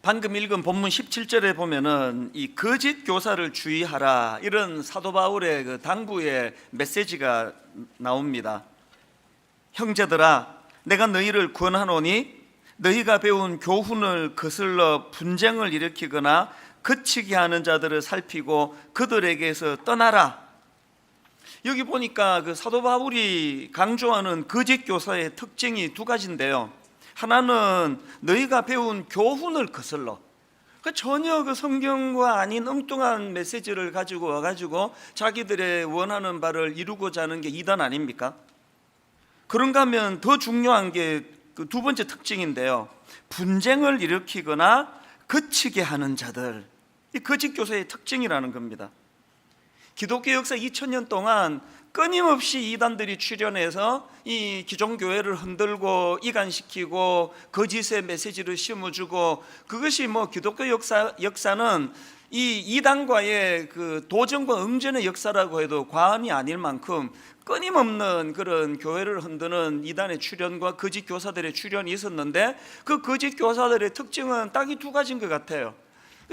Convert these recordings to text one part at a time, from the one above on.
방금 읽은 본문 17절에 보면은 이 거짓 교사를 주의하라, 이런 사도 바울의 그 당부의 메시지가 나옵니다. 형제들아, 내가 너희를 권하노니 너희가 배운 교훈을 거슬러 분쟁을 일으키거나 거치게 하는 자들을 살피고 그들에게서 떠나라. 여기 보니까 그 사도 바울이 강조하는 거짓 교사의 특징이 두 가지인데요. 하나는 너희가 배운 교훈을 거슬러, 전혀 그 성경과 아닌 엉뚱한 메시지를 가지고 와가지고 자기들의 원하는 바를 이루고자 하는 게 이단 아닙니까? 그런가 하면 더 중요한 게 그 두 번째 특징인데요, 분쟁을 일으키거나 거치게 하는 자들, 이 거짓 교사의 특징이라는 겁니다. 기독교 역사 2000년 동안 끊임없이 이단들이 출현해서 이 기존교회를 흔들고 이간시키고 거짓의 메시지를 심어주고, 그것이 뭐 기독교 역사는 이 이단과의 그 도전과 응전의 역사라고 해도 과언이 아닐 만큼 끊임없는 그런 교회를 흔드는 이단의 출현과 거짓 교사들의 출현이 있었는데, 그 거짓 교사들의 특징은 딱 이 두 가지인 것 같아요.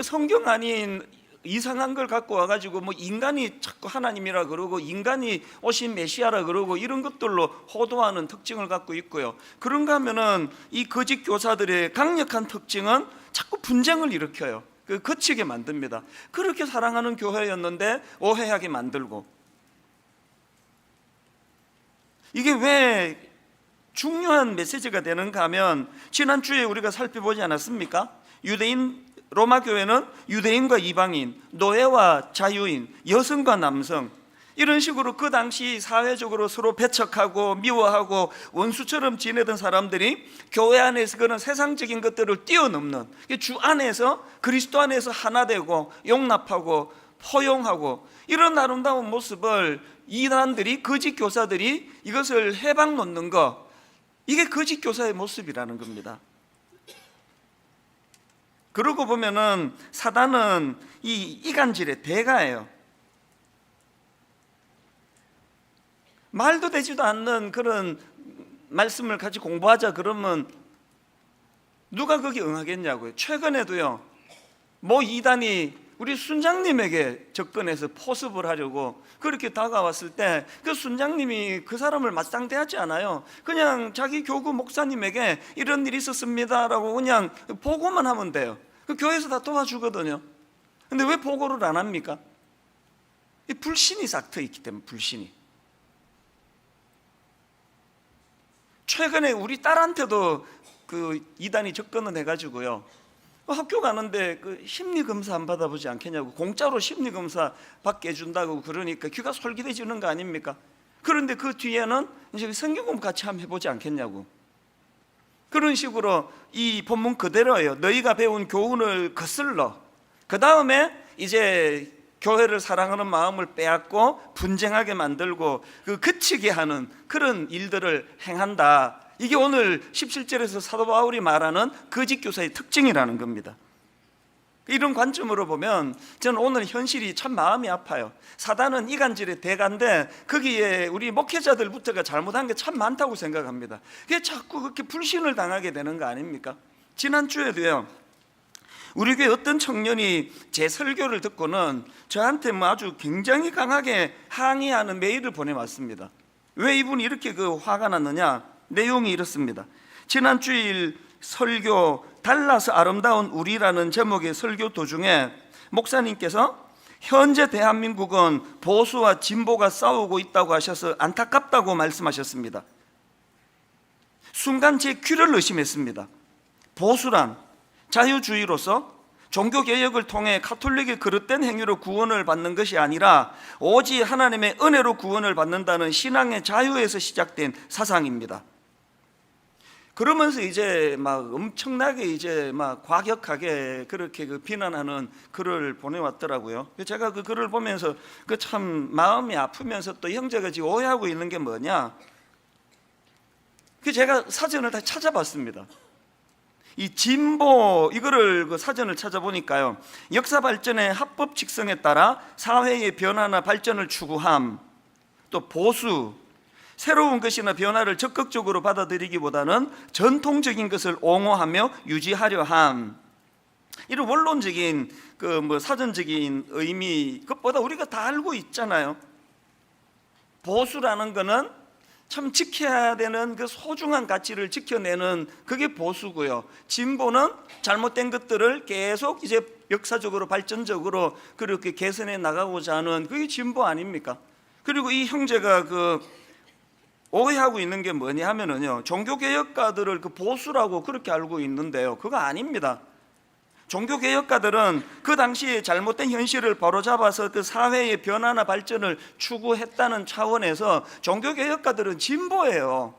성경 아닌 이상한 걸 갖고 와가지고 뭐 인간이 자꾸 하나님이라 그러고 인간이 오신 메시아라 그러고 이런 것들로 호도하는 특징을 갖고 있고요. 그런가 하면은 이 거짓 교사들의 강력한 특징은 자꾸 분쟁을 일으켜요. 거치게 만듭니다. 그렇게 사랑하는 교회였는데 오해하게 만들고. 이게 왜 중요한 메시지가 되는가 하면, 지난주에 우리가 살펴보지 않았습니까? 로마 교회는 유대인과 이방인, 노예와 자유인, 여성과 남성, 이런 식으로 그 당시 사회적으로 서로 배척하고 미워하고 원수처럼 지내던 사람들이 교회 안에서 그런 세상적인 것들을 뛰어넘는, 주 안에서 그리스도 안에서 하나 되고 용납하고 포용하고, 이런 아름다운 모습을 이단들이, 거짓 교사들이 이것을 해방 놓는 거, 이게 거짓 교사의 모습이라는 겁니다. 그러고 보면은 사단은 이 이간질의 대가예요. 말도 되지도 않는 그런 말씀을 같이 공부하자 그러면 누가 거기 응하겠냐고요. 최근에도요, 뭐 이단이 우리 순장님에게 접근해서 포섭을 하려고 그렇게 다가왔을 때 그 순장님이 그 사람을 맞상대하지 않아요. 그냥 자기 교구 목사님에게 이런 일이 있었습니다라고 그냥 보고만 하면 돼요. 그 교회에서 다 도와주거든요. 근데 왜 보고를 안 합니까? 이 불신이 싹 트여 있기 때문에. 불신이. 최근에 우리 딸한테도 그 이단이 접근을 해가지고요, 학교 가는데 그 심리검사 안 받아보지 않겠냐고, 공짜로 심리검사 받게 해준다고 그러니까 귀가 솔깃해지는 거 아닙니까? 그런데 그 뒤에는 이제 성경 공부 같이 한번 해보지 않겠냐고. 그런 식으로 이 본문 그대로예요. 너희가 배운 교훈을 거슬러, 그 다음에 이제 교회를 사랑하는 마음을 빼앗고 분쟁하게 만들고 그 그치게 하는 그런 일들을 행한다. 이게 오늘 17절에서 사도 바울이 말하는 거짓 교사의 특징이라는 겁니다. 이런 관점으로 보면 저는 오늘 현실이 참 마음이 아파요. 사단은 이간질의 대가인데 거기에 우리 목회자들부터가 잘못한 게 참 많다고 생각합니다. 그게 자꾸 그렇게 불신을 당하게 되는 거 아닙니까? 지난주에도요, 우리 교회 어떤 청년이 제 설교를 듣고는 저한테 뭐 아주 굉장히 강하게 항의하는 메일을 보내왔습니다. 왜 이분이 이렇게 그 화가 났느냐? 내용이 이렇습니다. 지난 주일 설교 달라서 아름다운 우리라는 제목의 설교 도중에 목사님께서 현재 대한민국은 보수와 진보가 싸우고 있다고 하셔서 안타깝다고 말씀하셨습니다. 순간 제 귀를 의심했습니다. 보수란 자유주의로서 종교개혁을 통해 가톨릭의 그릇된 행위로 구원을 받는 것이 아니라 오직 하나님의 은혜로 구원을 받는다는 신앙의 자유에서 시작된 사상입니다. 그러면서 이제 막 엄청나게 이제 막 과격하게 그렇게 그 비난하는 글을 보내왔더라고요. 제가 그 글을 보면서 그 참 마음이 아프면서 또 형제가 지금 오해하고 있는 게 뭐냐? 그 제가 사전을 다 찾아봤습니다. 이 진보 이거를 그 사전을 찾아보니까요, 역사 발전의 합법 직성에 따라 사회의 변화나 발전을 추구함, 또 보수, 새로운 것이나 변화를 적극적으로 받아들이기보다는 전통적인 것을 옹호하며 유지하려 함, 이런 원론적인 사전적인 의미, 그것보다 우리가 다 알고 있잖아요. 보수라는 거는 참 지켜야 되는 그 소중한 가치를 지켜내는 그게 보수고요. 진보는 잘못된 것들을 계속 이제 역사적으로 발전적으로 그렇게 개선해 나가고자 하는 그게 진보 아닙니까? 그리고 이 형제가 오해하고 있는 게 뭐냐 하면은요, 종교개혁가들을 보수라고 그렇게 알고 있는데요, 그거 아닙니다. 종교개혁가들은 그 당시에 잘못된 현실을 바로잡아서 그 사회의 변화나 발전을 추구했다는 차원에서 종교개혁가들은 진보예요.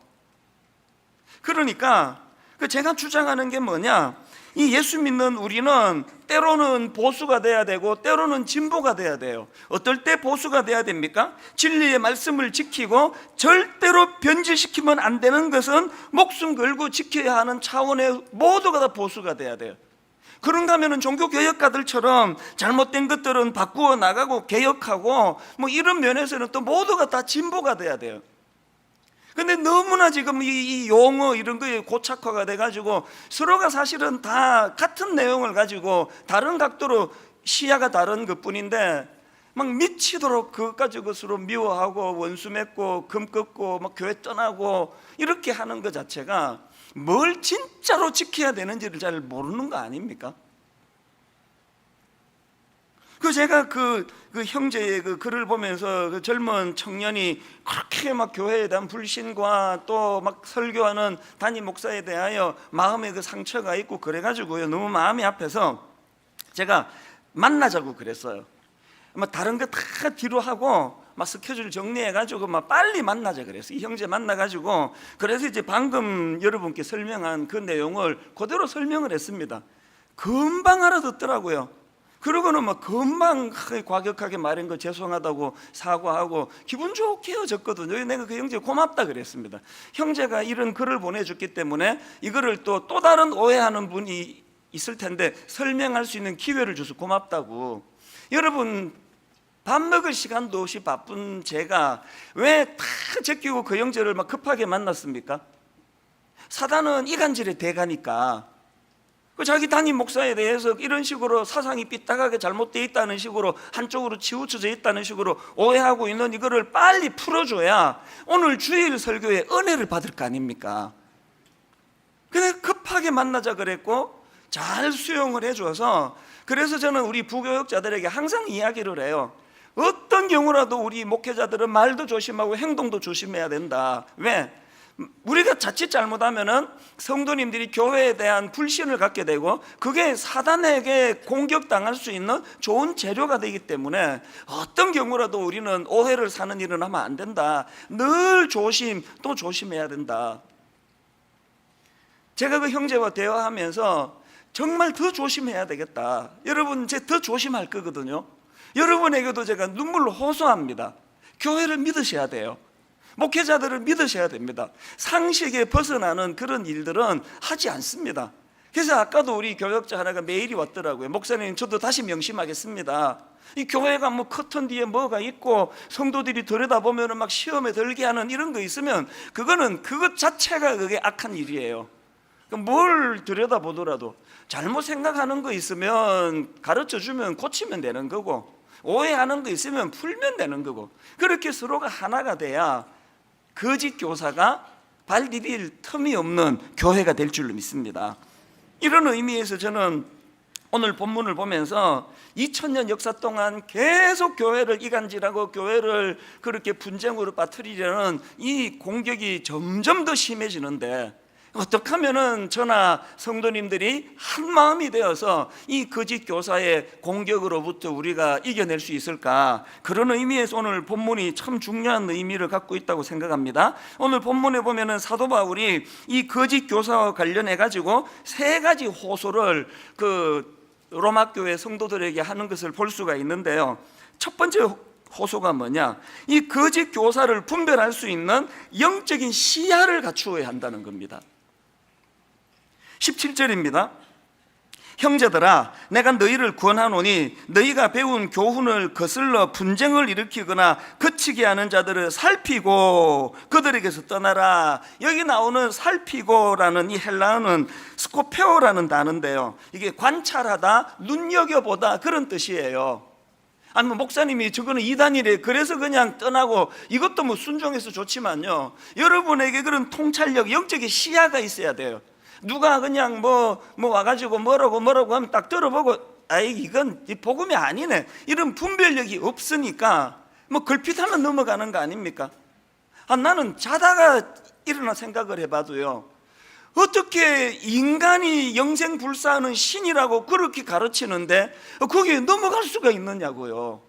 그러니까 제가 주장하는 게 뭐냐, 이 예수 믿는 우리는 때로는 보수가 돼야 되고 때로는 진보가 돼야 돼요. 어떨 때 보수가 돼야 됩니까? 진리의 말씀을 지키고 절대로 변질시키면 안 되는 것은 목숨 걸고 지켜야 하는 차원의 모두가 다 보수가 돼야 돼요. 그런가 하면은 종교개혁가들처럼 잘못된 것들은 바꾸어 나가고 개혁하고 이런 면에서는 또 모두가 다 진보가 돼야 돼요. 근데 너무나 지금 이 용어 이런 거에 고착화가 돼가지고 서로가 사실은 다 같은 내용을 가지고 다른 각도로 시야가 다른 것 뿐인데 막 미치도록 그것 가지고 서로 미워하고 원수 맺고 금 꺾고 교회 떠나고 이렇게 하는 것 자체가 뭘 진짜로 지켜야 되는지를 잘 모르는 거 아닙니까? 제가 그 형제의 글을 보면서 젊은 청년이 그렇게 교회에 대한 불신과 또 설교하는 담임 목사에 대하여 마음에 상처가 있고 그래가지고요, 너무 마음이 아파서 제가 만나자고 그랬어요. 다른 거 다 뒤로 하고 스케줄 정리해가지고 빨리 만나자 그랬어요. 이 형제 만나가지고 그래서 이제 방금 여러분께 설명한 그 내용을 그대로 설명을 했습니다. 금방 알아듣더라고요. 그러고는 금방 과격하게 말한 거 죄송하다고 사과하고 기분 좋게 헤어졌거든요. 내가 그 형제 고맙다 그랬습니다. 형제가 이런 글을 보내줬기 때문에 이거를 또 다른 오해하는 분이 있을 텐데 설명할 수 있는 기회를 줘서 고맙다고. 여러분, 밥 먹을 시간도 없이 바쁜 제가 왜 다 제끼고 그 형제를 급하게 만났습니까? 사단은 이간질의 대가니까 자기 담임 목사에 대해서 이런 식으로 사상이 삐딱하게 잘못되어 있다는 식으로 한쪽으로 치우쳐져 있다는 식으로 오해하고 있는 이거를 빨리 풀어줘야 오늘 주일 설교에 은혜를 받을 거 아닙니까? 근데 급하게 만나자 그랬고 잘 수용을 해줘서, 그래서 저는 우리 부교역자들에게 항상 이야기를 해요. 어떤 경우라도 우리 목회자들은 말도 조심하고 행동도 조심해야 된다. 왜? 우리가 자칫 잘못하면은 성도님들이 교회에 대한 불신을 갖게 되고 그게 사단에게 공격당할 수 있는 좋은 재료가 되기 때문에 어떤 경우라도 우리는 오해를 사는 일은 하면 안 된다. 늘 조심, 또 조심해야 된다. 제가 그 형제와 대화하면서 정말 더 조심해야 되겠다. 여러분, 이제 더 조심할 거거든요. 여러분에게도 제가 눈물로 호소합니다. 교회를 믿으셔야 돼요. 목회자들을 믿으셔야 됩니다. 상식에 벗어나는 그런 일들은 하지 않습니다. 그래서 아까도 우리 교역자 하나가 메일이 왔더라고요. 목사님, 저도 다시 명심하겠습니다. 이 교회가 커튼 뒤에 뭐가 있고 성도들이 들여다보면 시험에 들게 하는 이런 거 있으면 그거는 그것 자체가 그게 악한 일이에요. 뭘 들여다보더라도 잘못 생각하는 거 있으면 가르쳐주면 고치면 되는 거고, 오해하는 거 있으면 풀면 되는 거고, 그렇게 서로가 하나가 돼야 거짓 교사가 발 디딜 틈이 없는 교회가 될 줄로 믿습니다. 이런 의미에서 저는 오늘 본문을 보면서 2000년 역사 동안 계속 교회를 이간질하고 교회를 그렇게 분쟁으로 빠뜨리려는 이 공격이 점점 더 심해지는데, 어떻게 하면은 저나 성도님들이 한 마음이 되어서 이 거짓 교사의 공격으로부터 우리가 이겨낼 수 있을까? 그런 의미에서 오늘 본문이 참 중요한 의미를 갖고 있다고 생각합니다. 오늘 본문에 보면은 사도 바울이 이 거짓 교사와 관련해 가지고 세 가지 호소를 로마 교회 성도들에게 하는 것을 볼 수가 있는데요. 첫 번째 호소가 뭐냐? 이 거짓 교사를 분별할 수 있는 영적인 시야를 갖추어야 한다는 겁니다. 17절입니다. 형제들아, 내가 너희를 구원하노니 너희가 배운 교훈을 거슬러 분쟁을 일으키거나 거치게 하는 자들을 살피고 그들에게서 떠나라. 여기 나오는 살피고라는 이 헬라어는 스코페오라는 단어인데요, 이게 관찰하다, 눈여겨보다 그런 뜻이에요. 아니면 목사님이 저거는 이단이래 그래서 그냥 떠나고, 이것도 뭐 순종해서 좋지만요, 여러분에게 그런 통찰력, 영적인 시야가 있어야 돼요. 누가 그냥 뭐 와가지고 뭐라고 하면 딱 들어보고, 아이 이건 복음이 아니네, 이런 분별력이 없으니까 뭐 걸핏하면 넘어가는 거 아닙니까? 나는 자다가 일어나 생각을 해봐도요, 어떻게 인간이 영생불사하는 신이라고 그렇게 가르치는데 거기에 넘어갈 수가 있느냐고요.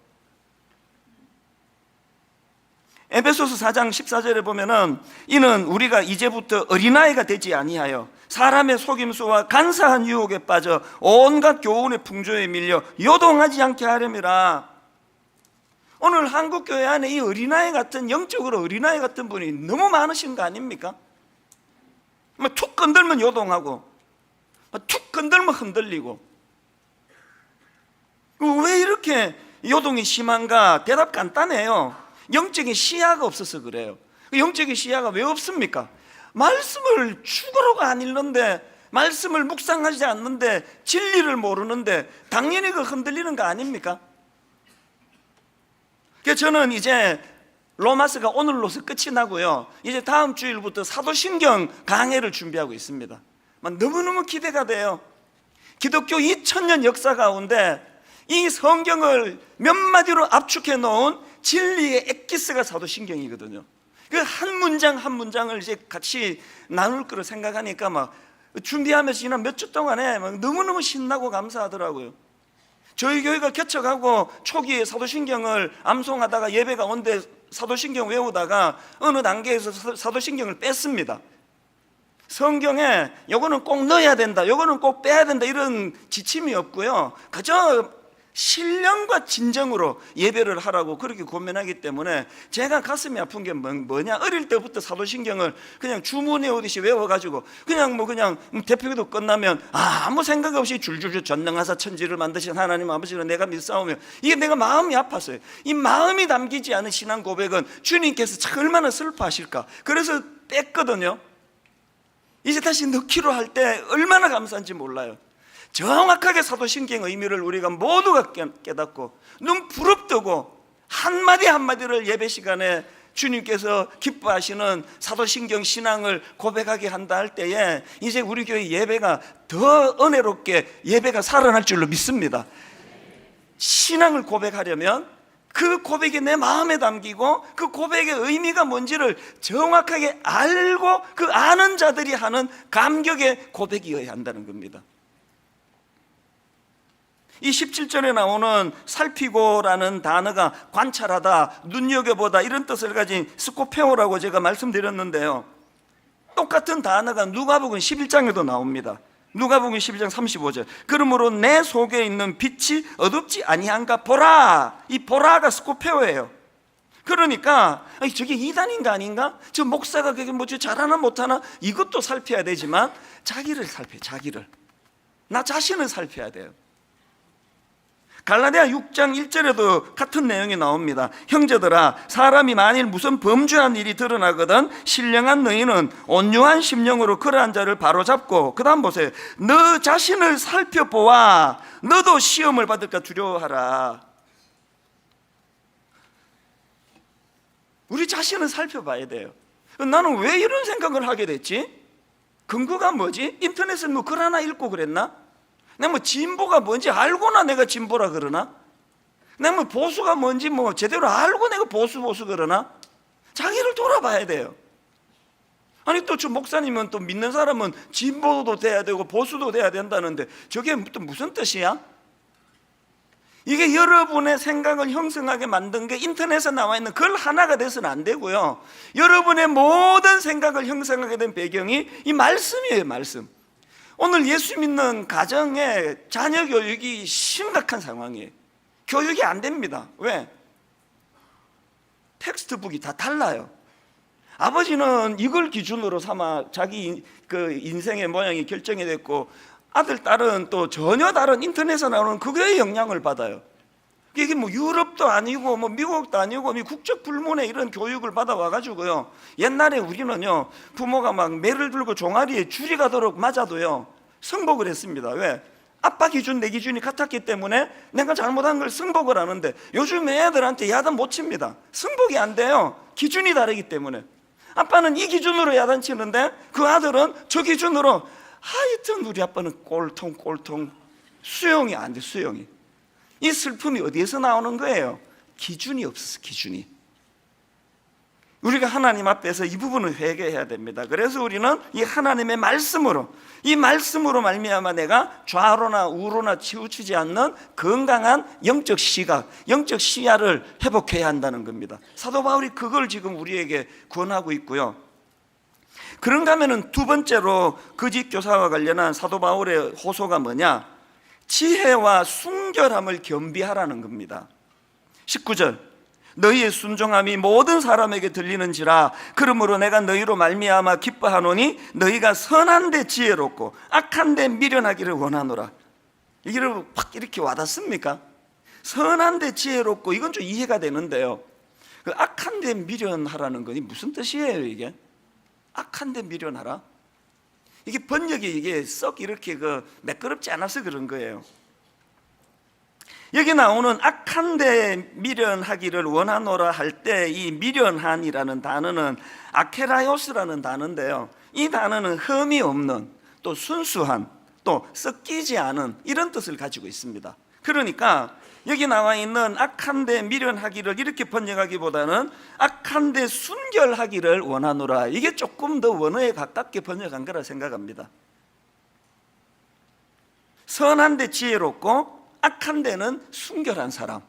에베소서 4장 14절에 보면은 이는 우리가 이제부터 어린아이가 되지 아니하여 사람의 속임수와 간사한 유혹에 빠져 온갖 교훈의 풍조에 밀려 요동하지 않게 하려니라. 오늘 한국교회 안에 이 어린아이 같은, 영적으로 어린아이 같은 분이 너무 많으신 거 아닙니까? 툭 건들면 요동하고 툭 건들면 흔들리고. 왜 이렇게 요동이 심한가? 대답 간단해요. 영적인 시야가 없어서 그래요. 영적인 시야가 왜 없습니까? 말씀을 죽으로가 안 읽는데, 말씀을 묵상하지 않는데, 진리를 모르는데 당연히 그 흔들리는 거 아닙니까? 그래서 저는 이제 로마서가 오늘로서 끝이 나고요, 이제 다음 주일부터 사도신경 강해를 준비하고 있습니다. 너무너무 기대가 돼요. 기독교 2000년 역사 가운데 이 성경을 몇 마디로 압축해 놓은 진리의 엑기스가 사도신경이거든요. 그 한 문장 한 문장을 이제 같이 나눌 거로 생각하니까 막 준비하면서 지난 몇 주 동안에 막 너무너무 신나고 감사하더라고요. 저희 교회가 개척하고 초기에 사도신경을 암송하다가 예배가 온데 사도신경 외우다가 어느 단계에서 사도신경을 뺐습니다. 성경에 요거는 꼭 넣어야 된다, 요거는 꼭 빼야 된다, 이런 지침이 없고요, 그저 신령과 진정으로 예배를 하라고 그렇게 권면하기 때문에 제가 가슴이 아픈 게 뭐냐, 어릴 때부터 사도신경을 그냥 주문해 오듯이 외워가지고 그냥 대표기도 끝나면 아무 생각 없이 줄줄줄 전능하사 천지를 만드신 하나님 아버지를 내가 믿사오며, 이게 내가 마음이 아팠어요. 이 마음이 담기지 않은 신앙 고백은 주님께서 참 얼마나 슬퍼하실까. 그래서 뺐거든요. 이제 다시 넣기로 할 때 얼마나 감사한지 몰라요. 정확하게 사도신경 의미를 우리가 모두가 깨닫고 눈 부릅뜨고 한마디 한마디를 예배 시간에 주님께서 기뻐하시는 사도신경 신앙을 고백하게 한다 할 때에 이제 우리 교회 예배가 더 은혜롭게 예배가 살아날 줄로 믿습니다. 신앙을 고백하려면 그 고백이 내 마음에 담기고 그 고백의 의미가 뭔지를 정확하게 알고 그 아는 자들이 하는 감격의 고백이어야 한다는 겁니다. 이 17절에 나오는 살피고라는 단어가 관찰하다, 눈여겨보다 이런 뜻을 가진 스코페오라고 제가 말씀드렸는데요, 똑같은 단어가 누가복음 11장에도 나옵니다. 누가복음 11장 35절, 그러므로 내 속에 있는 빛이 어둡지 아니한가 보라. 이 보라가 스코페오예요. 그러니까 저게 이단인가 아닌가? 저 목사가 그게 뭐지 잘하나 못하나? 이것도 살펴야 되지만 자기를 살펴요. 자기를, 나 자신을 살펴야 돼요. 갈라디아 6장 1절에도 같은 내용이 나옵니다. 형제들아, 사람이 만일 무슨 범죄한 일이 드러나거든 신령한 너희는 온유한 심령으로 그러한 자를 바로잡고, 그 다음 보세요, 너 자신을 살펴보아 너도 시험을 받을까 두려워하라. 우리 자신을 살펴봐야 돼요. 나는 왜 이런 생각을 하게 됐지? 근거가 뭐지? 인터넷에 뭐 글 하나 읽고 그랬나? 내가 뭐 진보가 뭔지 알고나 내가 진보라 그러나? 내가 뭐 보수가 뭔지 뭐 제대로 알고 내가 보수 그러나? 자기를 돌아봐야 돼요. 아니 또 저 목사님은 또 믿는 사람은 진보도 돼야 되고 보수도 돼야 된다는데 저게 또 무슨 뜻이야? 이게 여러분의 생각을 형성하게 만든 게 인터넷에 나와 있는 글 하나가 돼서는 안 되고요, 여러분의 모든 생각을 형성하게 된 배경이 이 말씀이에요. 말씀. 오늘 예수 믿는 가정의 자녀 교육이 심각한 상황이에요. 교육이 안 됩니다. 왜? 텍스트북이 다 달라요. 아버지는 이걸 기준으로 삼아 자기 그 인생의 모양이 결정이 됐고, 아들, 딸은 또 전혀 다른 인터넷에 나오는 그거에 영향을 받아요. 이게 뭐 유럽도 아니고 뭐 미국도 아니고 국적 불문의 이런 교육을 받아와가지고요, 옛날에 우리는요, 부모가 막 매를 들고 종아리에 줄이 가도록 맞아도요 승복을 했습니다. 왜? 아빠 기준 내 기준이 같았기 때문에 내가 잘못한 걸 승복을 하는데, 요즘 애들한테 야단 못 칩니다. 승복이 안 돼요. 기준이 다르기 때문에. 아빠는 이 기준으로 야단치는데 그 아들은 저 기준으로. 하여튼 우리 아빠는 꼴통 수용이 안 돼. 수용이. 이 슬픔이 어디에서 나오는 거예요? 기준이 없어서. 기준이. 우리가 하나님 앞에서 이 부분을 회개해야 됩니다. 그래서 우리는 이 하나님의 말씀으로, 이 말씀으로 말미암아 내가 좌로나 우로나 치우치지 않는 건강한 영적 시각, 영적 시야를 회복해야 한다는 겁니다. 사도 바울이 그걸 지금 우리에게 권하고 있고요. 그런가 하면은 두 번째로 거짓 교사와 관련한 사도 바울의 호소가 뭐냐? 지혜와 순결함을 겸비하라는 겁니다. 19절, 너희의 순종함이 모든 사람에게 들리는지라 그러므로 내가 너희로 말미암아 기뻐하노니 너희가 선한 데 지혜롭고 악한 데 미련하기를 원하노라. 이게 확 이렇게 와닿습니까? 선한 데 지혜롭고, 이건 좀 이해가 되는데요, 그 악한 데 미련하라는 건 무슨 뜻이에요? 이게 악한 데 미련하라? 이게 번역이 이게 썩 이렇게 매끄럽지 않아서 그런 거예요. 여기 나오는 악한 데 미련하기를 원하노라 할 때 이 미련한이라는 단어는 아케라요스라는 단어인데요, 이 단어는 흠이 없는, 또 순수한, 또 섞이지 않은 이런 뜻을 가지고 있습니다. 그러니까 여기 나와 있는 악한 데 미련하기를 이렇게 번역하기보다는 악한 데 순결하기를 원하노라, 이게 조금 더 원어에 가깝게 번역한 거라 생각합니다. 선한 데 지혜롭고 악한 데는 순결한 사람.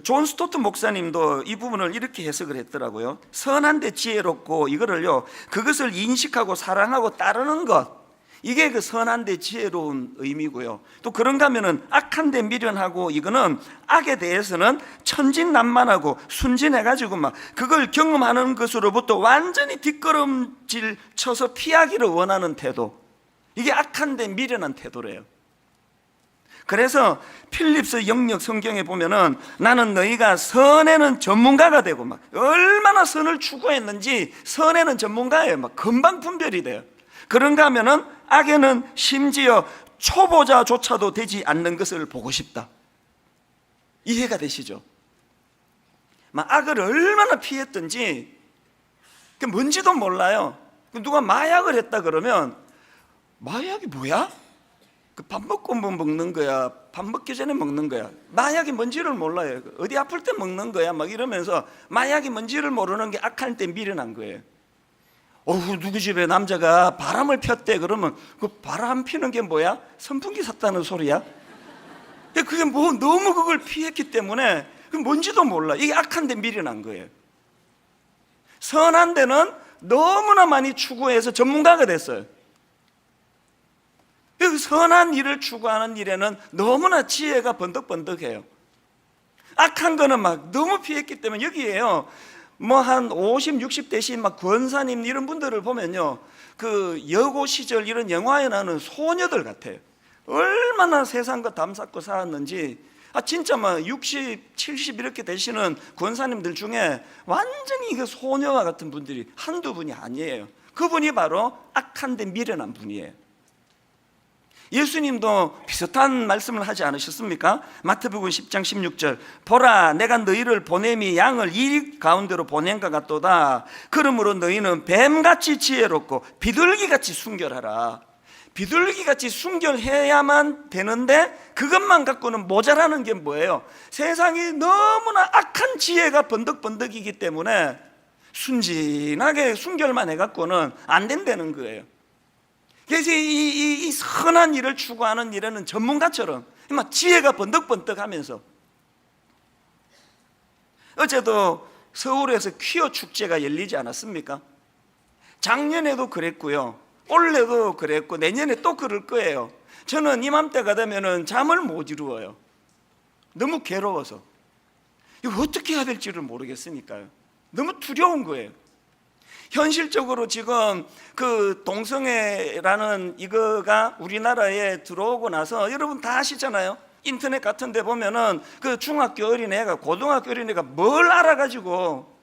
존 스토트 목사님도 이 부분을 이렇게 해석을 했더라고요. 선한 데 지혜롭고, 이거를요, 그것을 인식하고 사랑하고 따르는 것, 이게 그 선한 데 지혜로운 의미고요. 또 그런가 하면은 악한 데 미련하고, 이거는 악에 대해서는 천진난만하고 순진해가지고 막 그걸 경험하는 것으로부터 완전히 뒷걸음질 쳐서 피하기를 원하는 태도, 이게 악한 데 미련한 태도래요. 그래서 필립스 영역 성경에 보면은 나는 너희가 선에는 전문가가 되고, 막 얼마나 선을 추구했는지 선에는 전문가예요. 막 금방 분별이 돼요. 그런가 하면은 악에는 심지어 초보자조차도 되지 않는 것을 보고 싶다. 이해가 되시죠? 막 악을 얼마나 피했던지 뭔지도 몰라요. 누가 마약을 했다 그러면, 마약이 뭐야? 밥 먹고 뭐 먹는 거야? 밥 먹기 전에 먹는 거야? 마약이 뭔지를 몰라요. 어디 아플 때 먹는 거야? 막 이러면서 마약이 뭔지를 모르는 게 악할 때 미련한 거예요. 누구 집에 남자가 바람을 폈대 그러면 그 바람 피는 게 뭐야? 선풍기 샀다는 소리야? 그게 뭐 너무 그걸 피했기 때문에 그 뭔지도 몰라. 이게 악한 데 미련한 거예요. 선한 데는 너무나 많이 추구해서 전문가가 됐어요. 선한 일을 추구하는 일에는 너무나 지혜가 번덕번덕해요. 악한 거는 막 너무 피했기 때문에, 여기에요, 뭐 한 50, 60 대신 막 권사님 이런 분들을 보면요, 그 여고 시절 이런 영화에 나오는 소녀들 같아요. 얼마나 세상과 담쌓고 살았는지. 진짜 막 60, 70 이렇게 되시는 권사님들 중에 완전히 그 소녀와 같은 분들이 한두 분이 아니에요. 그분이 바로 악한 데 미련한 분이에요. 예수님도 비슷한 말씀을 하지 않으셨습니까? 마태복음 10장 16절, 보라 내가 너희를 보냄이 양을 이 가운데로 보낸 것 같도다. 그러므로 너희는 뱀같이 지혜롭고 비둘기같이 순결하라. 비둘기같이 순결해야만 되는데 그것만 갖고는 모자라는 게 뭐예요? 세상이 너무나 악한 지혜가 번덕번덕이기 때문에 순진하게 순결만 해갖고는 안 된다는 거예요. 그래서 이 선한 일을 추구하는 일에는 전문가처럼 막 지혜가 번덕번덕하면서, 어제도 서울에서 퀴어 축제가 열리지 않았습니까? 작년에도 그랬고요, 올해도 그랬고 내년에 또 그럴 거예요. 저는 이맘때가 되면은 잠을 못 이루어요. 너무 괴로워서. 이거 어떻게 해야 될지를 모르겠으니까요. 너무 두려운 거예요. 현실적으로 지금 그 동성애라는 이거가 우리나라에 들어오고 나서 여러분 다 아시잖아요. 인터넷 같은 데 보면은 그 중학교 어린애가 고등학교 어린애가 뭘 알아가지고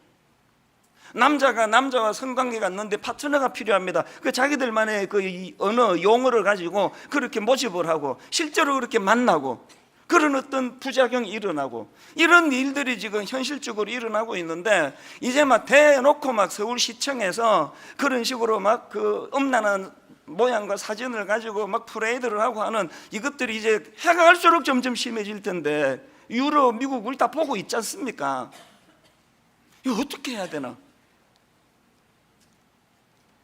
남자가 남자와 성관계가 있는데 파트너가 필요합니다. 그 자기들만의 그 언어 용어를 가지고 그렇게 모집을 하고 실제로 그렇게 만나고 그런 어떤 부작용이 일어나고 이런 일들이 지금 현실적으로 일어나고 있는데 이제 막 대놓고 막 서울시청에서 그런 식으로 막 그 음란한 모양과 사진을 가지고 막 프레이드를 하고 하는 이것들이 이제 해가 갈수록 점점 심해질 텐데 유럽, 미국 우리 다 보고 있지 않습니까? 이거 어떻게 해야 되나?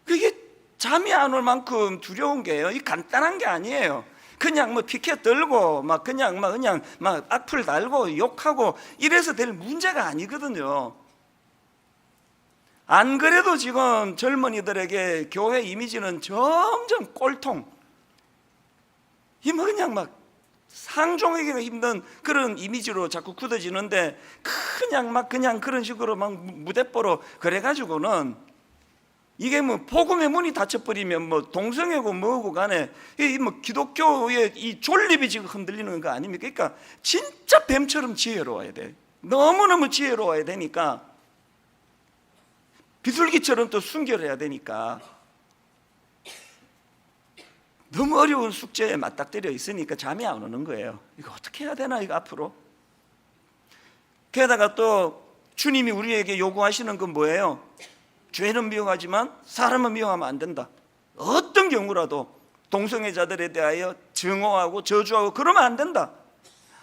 그게 잠이 안 올 만큼 두려운 게요. 이 간단한 게 아니에요. 그냥 뭐 피켓 들고 막 그냥 막 악플 달고 욕하고 이래서 될 문제가 아니거든요. 안 그래도 지금 젊은이들에게 교회 이미지는 점점 꼴통, 이 뭐 그냥 막 상종하기가 힘든 그런 이미지로 자꾸 굳어지는데 그냥 그런 식으로 막 무대뽀로 그래가지고는 이게 뭐 복음의 문이 닫혀버리면 뭐 동성애고 뭐고 간에 이 뭐 기독교의 이 존립이 지금 흔들리는 거 아닙니까? 그러니까 진짜 뱀처럼 지혜로워야 돼. 너무너무 지혜로워야 되니까 비둘기처럼 또 순결해야 되니까 너무 어려운 숙제에 맞닥뜨려 있으니까 잠이 안 오는 거예요. 이거 어떻게 해야 되나 이거 앞으로. 게다가 또 주님이 우리에게 요구하시는 건 뭐예요? 죄는 미워하지만 사람은 미워하면 안 된다. 어떤 경우라도 동성애자들에 대하여 증오하고 저주하고 그러면 안 된다.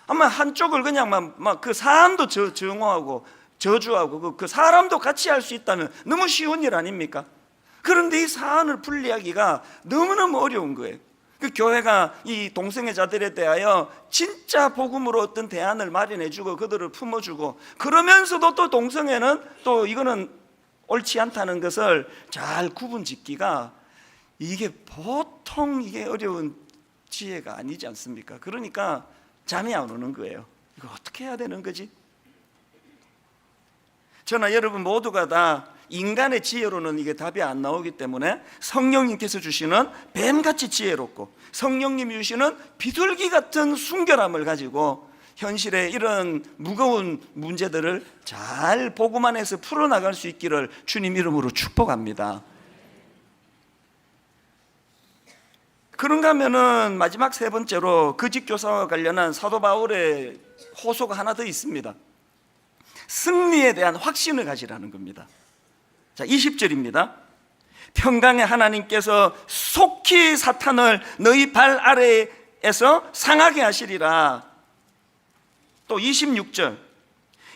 아마 한쪽을 그냥 막 그 사람도 증오하고 저주하고 그 사람도 같이 할 수 있다면 너무 쉬운 일 아닙니까? 그런데 이 사안을 분리하기가 너무너무 어려운 거예요. 그 교회가 이 동성애자들에 대하여 진짜 복음으로 어떤 대안을 마련해주고 그들을 품어주고 그러면서도 또 동성애는 또 이거는 옳지 않다는 것을 잘 구분짓기가 이게 보통 이게 어려운 지혜가 아니지 않습니까? 그러니까 잠이 안 오는 거예요. 이거 어떻게 해야 되는 거지? 저나 여러분 모두가 다 인간의 지혜로는 이게 답이 안 나오기 때문에 성령님께서 주시는 뱀같이 지혜롭고 성령님이 주시는 비둘기 같은 순결함을 가지고 현실의 이런 무거운 문제들을 잘 복음 안에서 풀어나갈 수 있기를 주님 이름으로 축복합니다. 그런가 하면은 마지막 세 번째로 거짓교사와 관련한 사도 바울의 호소가 하나 더 있습니다. 승리에 대한 확신을 가지라는 겁니다. 자, 20절입니다. 평강의 하나님께서 속히 사탄을 너희 발 아래에서 상하게 하시리라. 또 26절,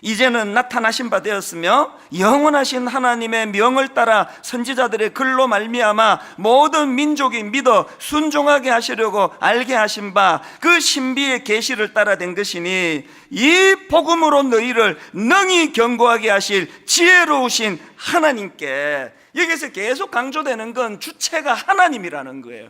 이제는 나타나신 바 되었으며 영원하신 하나님의 명을 따라 선지자들의 글로 말미암아 모든 민족이 믿어 순종하게 하시려고 알게 하신 바 그 신비의 계시를 따라 된 것이니 이 복음으로 너희를 능히 견고하게 하실 지혜로우신 하나님께. 여기서 계속 강조되는 건 주체가 하나님이라는 거예요.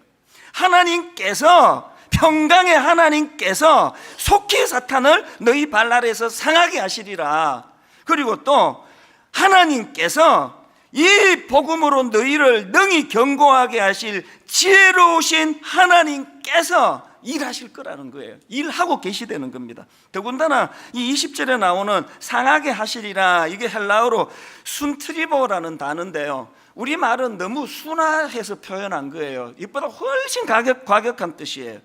하나님께서, 평강의 하나님께서 속히 사탄을 너희 발 아래에서 상하게 하시리라. 그리고 또 하나님께서 이 복음으로 너희를 능히 견고하게 하실 지혜로우신 하나님께서 일하실 거라는 거예요. 일하고 계시다는 겁니다. 더군다나 이 20절에 나오는 상하게 하시리라, 이게 헬라어로 순트리보라는 단어인데요, 우리말은 너무 순화해서 표현한 거예요. 이보다 훨씬 과격한 뜻이에요.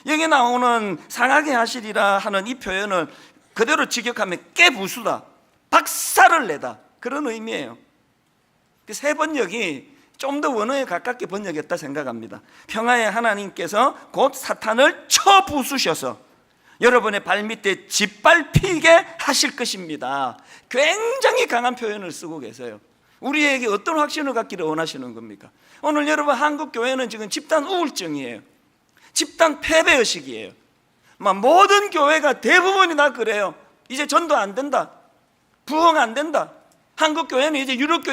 여기 나오는 상하게 하시리라 하는 이 표현을 그대로 직역하면 깨부수다, 박살을 내다, 그런 의미예요. 세 번역이 좀 더 원어에 가깝게 번역했다 생각합니다. 평화의 하나님께서 곧 사탄을 쳐 부수셔서 여러분의 발밑에 짓밟히게 하실 것입니다. 굉장히 강한 표현을 쓰고 계세요. 우리에게 어떤 확신을 갖기를 원하시는 겁니까? 오늘 여러분 한국 교회는 지금 집단 우울증이에요. 집단 패배의식이에요. 모든 교회가 대부분이 다 그래요. 이제 전도 안 된다, 부흥 안 된다, 한국 교회는 이제 유럽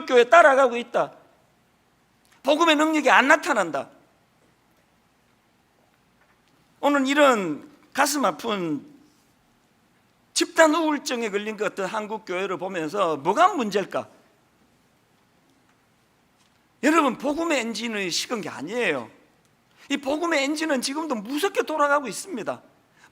교회 따라가고 있다, 복음의 능력이 안 나타난다. 오늘 이런 가슴 아픈 집단 우울증에 걸린 것 같은 한국 교회를 보면서 뭐가 문제일까? 여러분, 복음의 엔진을 식은 게 아니에요. 이 복음의 엔진은 지금도 무섭게 돌아가고 있습니다.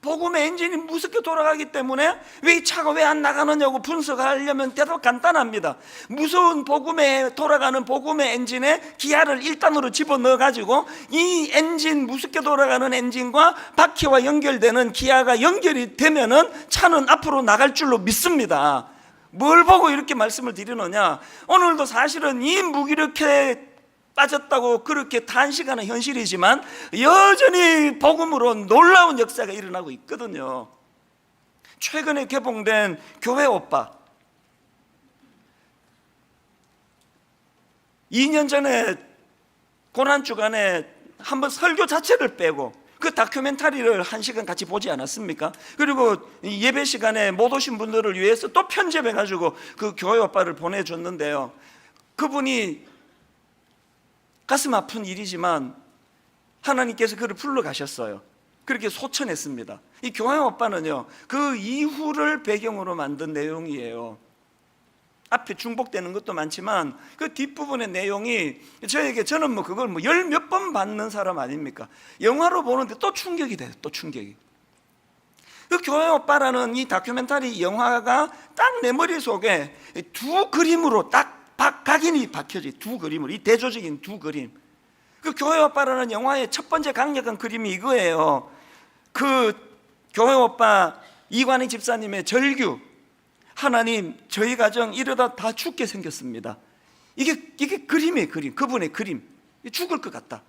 복음의 엔진이 무섭게 돌아가기 때문에 왜 이 차가 왜 안 나가느냐고 분석하려면 대답 간단합니다. 무서운 복음에 돌아가는 복음의 엔진에 기아를 1단으로 집어넣어 가지고 이 엔진, 무섭게 돌아가는 엔진과 바퀴와 연결되는 기아가 연결이 되면은 차는 앞으로 나갈 줄로 믿습니다. 뭘 보고 이렇게 말씀을 드리느냐, 오늘도 사실은 이 무기력해 빠졌다고 그렇게 단시간은 현실이지만 여전히 복음으로 놀라운 역사가 일어나고 있거든요. 최근에 개봉된 교회 오빠, 2년 전에 고난주간에 한번 설교 자체를 빼고 그 다큐멘터리를 1시간 같이 보지 않았습니까? 그리고 예배 시간에 못 오신 분들을 위해서 또 편집해가지고 그 교회 오빠를 보내줬는데요, 그분이 가슴 아픈 일이지만 하나님께서 그를 불러가셨어요. 그렇게 소천했습니다. 이 교회 오빠는요, 그 이후를 배경으로 만든 내용이에요. 앞에 중복되는 것도 많지만 그 뒷부분의 내용이 저는 뭐 그걸 뭐 열 몇 번 받는 사람 아닙니까? 영화로 보는데 또 충격이 돼요. 또 충격이. 그 교회 오빠라는 이 다큐멘터리 영화가 딱 내 머릿속에 두 그림으로 딱 각인이 박혀져. 두 그림으로, 이 대조적인 두 그림. 그 교회 오빠라는 영화의 첫 번째 강력한 그림이 이거예요. 그 교회 오빠 이관희 집사님의 절규, 하나님 저희 가정 이러다 다 죽게 생겼습니다. 이게 그림이에요. 그림. 그분의 그림. 죽을 것 같다.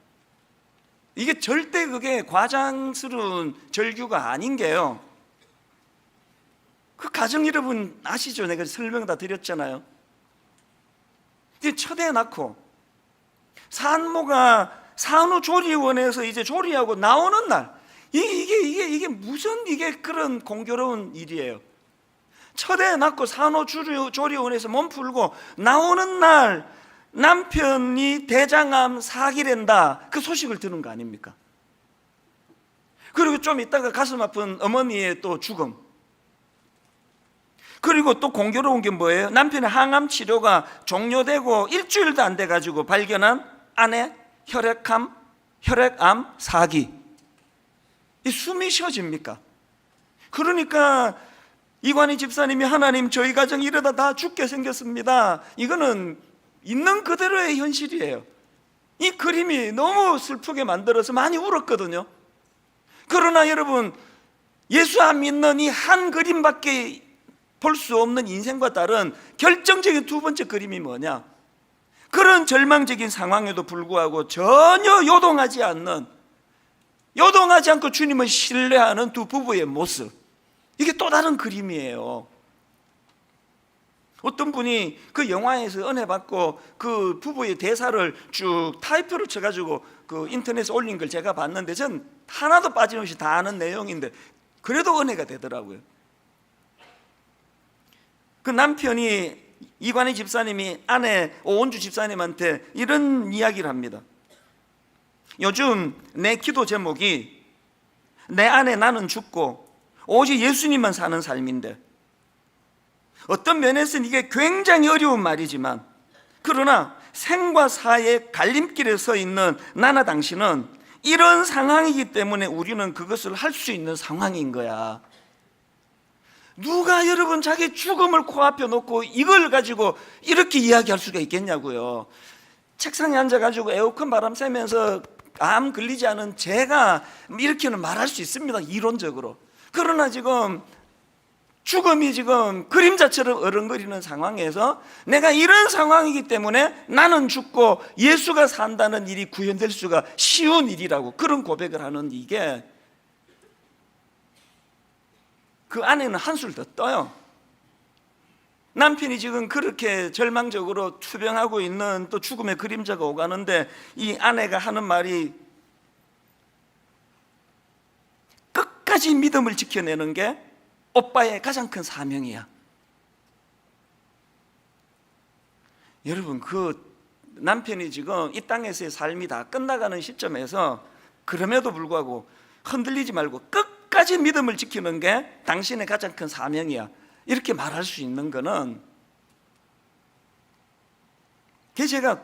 이게 절대 그게 과장스러운 절규가 아닌 게요, 그 가정 여러분 아시죠? 내가 설명 다 드렸잖아요. 이제 첫애 낳고 산모가 산후조리원에서 이제 조리하고 나오는 날, 이게 무슨 이게 그런 공교로운 일이에요. 첫애 낳고 산후조리원에서 몸 풀고 나오는 날 남편이 대장암 사기랜다, 그 소식을 들은 거 아닙니까? 그리고 좀 있다가 가슴 아픈 어머니의 또 죽음. 그리고 또 공교로운 게 뭐예요? 남편의 항암 치료가 종료되고 일주일도 안 돼가지고 발견한 아내 혈액암 사기. 이 숨이 쉬어집니까? 그러니까 이관희 집사님이 하나님 저희 가정 이러다 다 죽게 생겼습니다, 이거는 있는 그대로의 현실이에요. 이 그림이 너무 슬프게 만들어서 많이 울었거든요. 그러나 여러분, 예수 안 믿는 이 한 그림밖에 볼 수 없는 인생과 다른 결정적인 두 번째 그림이 뭐냐? 그런 절망적인 상황에도 불구하고 전혀 요동하지 않고 주님을 신뢰하는 두 부부의 모습, 이게 또 다른 그림이에요. 어떤 분이 그 영화에서 은혜 받고 그 부부의 대사를 쭉 타이프를 쳐가지고 그 인터넷에 올린 걸 제가 봤는데 전 하나도 빠짐없이 다 아는 내용인데 그래도 은혜가 되더라고요. 그 남편이, 이관희 집사님이 아내 오은주 집사님한테 이런 이야기를 합니다. 요즘 내 기도 제목이 내 안에 나는 죽고 오직 예수님만 사는 삶인데, 어떤 면에서는 이게 굉장히 어려운 말이지만, 그러나 생과 사의 갈림길에 서 있는 나나 당신은 이런 상황이기 때문에 우리는 그것을 할 수 있는 상황인 거야. 누가 여러분 자기 죽음을 코앞에 놓고 이걸 가지고 이렇게 이야기할 수가 있겠냐고요. 책상에 앉아가지고 에어컨 바람 쐬면서 암 걸리지 않은 제가 이렇게는 말할 수 있습니다, 이론적으로. 그러나 지금 죽음이 지금 그림자처럼 어른거리는 상황에서 내가 이런 상황이기 때문에 나는 죽고 예수가 산다는 일이 구현될 수가 쉬운 일이라고, 그런 고백을 하는, 이게 그 안에는 한술 더 떠요. 남편이 지금 그렇게 절망적으로 투병하고 있는 또 죽음의 그림자가 오가는데 이 아내가 하는 말이 끝까지 믿음을 지켜내는 게 오빠의 가장 큰 사명이야. 여러분, 그 남편이 지금 이 땅에서의 삶이 다 끝나가는 시점에서 그럼에도 불구하고 흔들리지 말고 끝까지 믿음을 지키는 게 당신의 가장 큰 사명이야, 이렇게 말할 수 있는 거는, 제가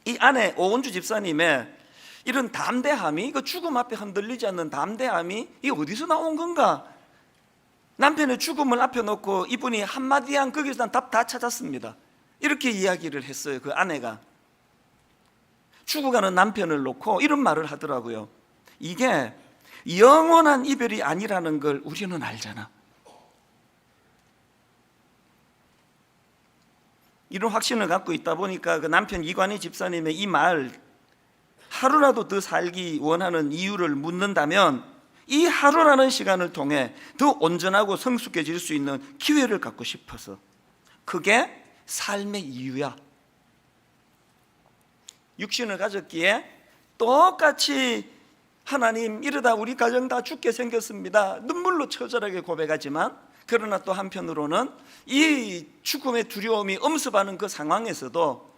이 아내 오은주 집사님의 이런 담대함이, 그 죽음 앞에 흔들리지 않는 담대함이 이게 어디서 나온 건가? 남편의 죽음을 앞에 놓고 이분이 한마디 한 거기서 난 답 다 찾았습니다. 이렇게 이야기를 했어요. 그 아내가 죽어가는 남편을 놓고 이런 말을 하더라고요. 이게 영원한 이별이 아니라는 걸 우리는 알잖아. 이런 확신을 갖고 있다 보니까 그 남편 이관희 집사님의 이 말, 하루라도 더 살기 원하는 이유를 묻는다면 이 하루라는 시간을 통해 더 온전하고 성숙해질 수 있는 기회를 갖고 싶어서, 그게 삶의 이유야. 육신을 가졌기에 똑같이 하나님, 이러다 우리 가정 다 죽게 생겼습니다, 눈물로 처절하게 고백하지만, 그러나 또 한편으로는 이 죽음의 두려움이 엄습하는 그 상황에서도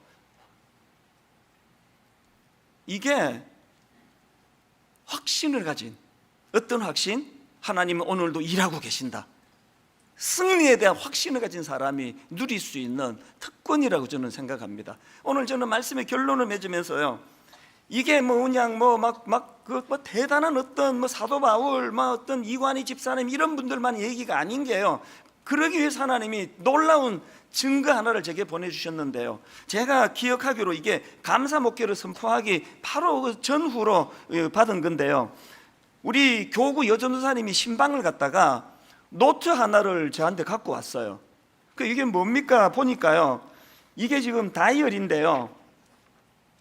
이게 확신을 가진, 어떤 확신? 하나님은 오늘도 일하고 계신다, 승리에 대한 확신을 가진 사람이 누릴 수 있는 특권이라고 저는 생각합니다. 오늘 저는 말씀의 결론을 맺으면서요, 이게 그냥 대단한 어떤 사도 바울, 어떤 이관희 집사님 이런 분들만 얘기가 아닌 게요, 그러기 위해서 하나님이 놀라운 증거 하나를 제게 보내주셨는데요, 제가 기억하기로 이게 감사 목회를 선포하기 바로 그 전후로 받은 건데요, 우리 교구 여전도사님이 신방을 갔다가 노트 하나를 저한테 갖고 왔어요. 이게 뭡니까 보니까요, 이게 지금 다이어리인데요,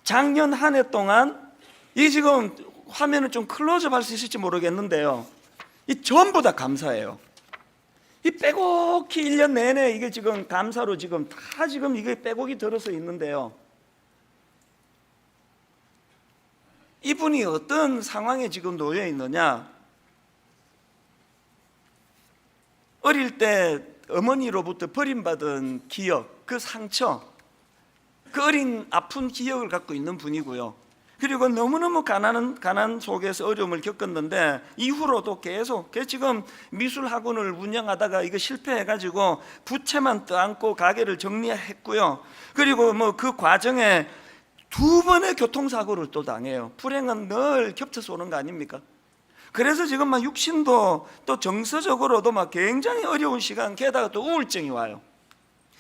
작년 한 해 동안, 이게 지금 화면을 좀 클로즈업 할 수 있을지 모르겠는데요, 이 전부 다 감사예요. 이 빼곡히 1년 내내 이게 지금 감사로 지금 다 지금 이게 빼곡히 들어서 있는데요, 이분이 어떤 상황에 지금 놓여 있느냐, 어릴 때 어머니로부터 버림받은 기억, 그 상처, 그 어린 아픈 기억을 갖고 있는 분이고요, 그리고 너무너무 가난 속에서 어려움을 겪었는데 이후로도 계속 지금 미술학원을 운영하다가 이거 실패해가지고 부채만 떠안고 가게를 정리했고요, 그리고 그 과정에 2번의 교통사고를 또 당해요. 불행은 늘 겹쳐서 오는 거 아닙니까? 그래서 지금 육신도 또 정서적으로도 굉장히 어려운 시간, 게다가 또 우울증이 와요.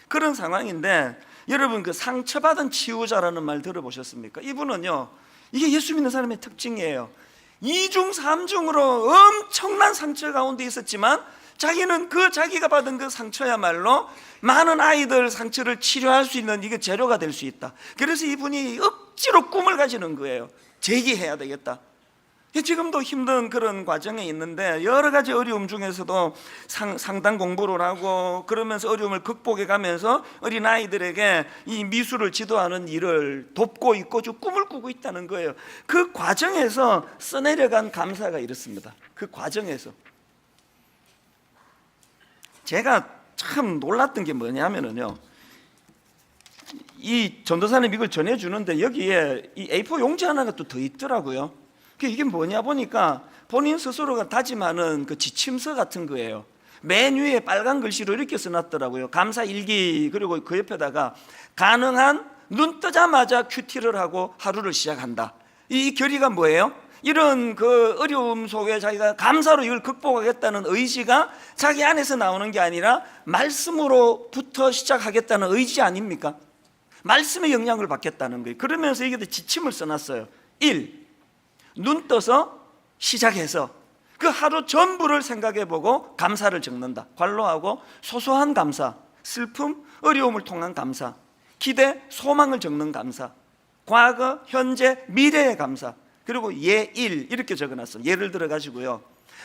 그런 상황인데, 여러분 그 상처받은 치유자라는 말 들어보셨습니까? 이분은요, 이게 예수 믿는 사람의 특징이에요. 2중 3중으로 엄청난 상처 가운데 있었지만 자기는 자기가 받은 그 상처야말로 많은 아이들 상처를 치료할 수 있는 이게 재료가 될 수 있다. 그래서 이분이 억지로 꿈을 가지는 거예요. 재기해야 되겠다. 지금도 힘든 그런 과정에 있는데, 여러 가지 어려움 중에서도 상당 공부를 하고 그러면서 어려움을 극복해 가면서 어린아이들에게 이 미술을 지도하는 일을 돕고 있고 꿈을 꾸고 있다는 거예요. 그 과정에서 써내려간 감사가 이렇습니다. 그 과정에서 제가 참 놀랐던 게 뭐냐면요, 이 전도사님 이걸 전해주는데 여기에 이 A4 용지 하나가 또 더 있더라고요. 이게 뭐냐 보니까 본인 스스로가 다짐하는 그 지침서 같은 거예요. 맨 위에 빨간 글씨로 이렇게 써놨더라고요. 감사 일기, 그리고 그 옆에다가 가능한 눈 뜨자마자 큐티를 하고 하루를 시작한다. 이 결의가 뭐예요? 이런 그 어려움 속에 자기가 감사로 이걸 극복하겠다는 의지가 자기 안에서 나오는 게 아니라 말씀으로부터 시작하겠다는 의지 아닙니까? 말씀의 영향을 받겠다는 거예요. 그러면서 이게 지침을 써놨어요. 1. 눈 떠서 시작해서 그 하루 전부를 생각해보고 감사를 적는다. 관로하고 소소한 감사, 슬픔, 어려움을 통한 감사, 기대, 소망을 적는 감사, 과거, 현재, 미래의 감사, 그리고 예일 이렇게 적어놨어요. 예를 들어 가지고요,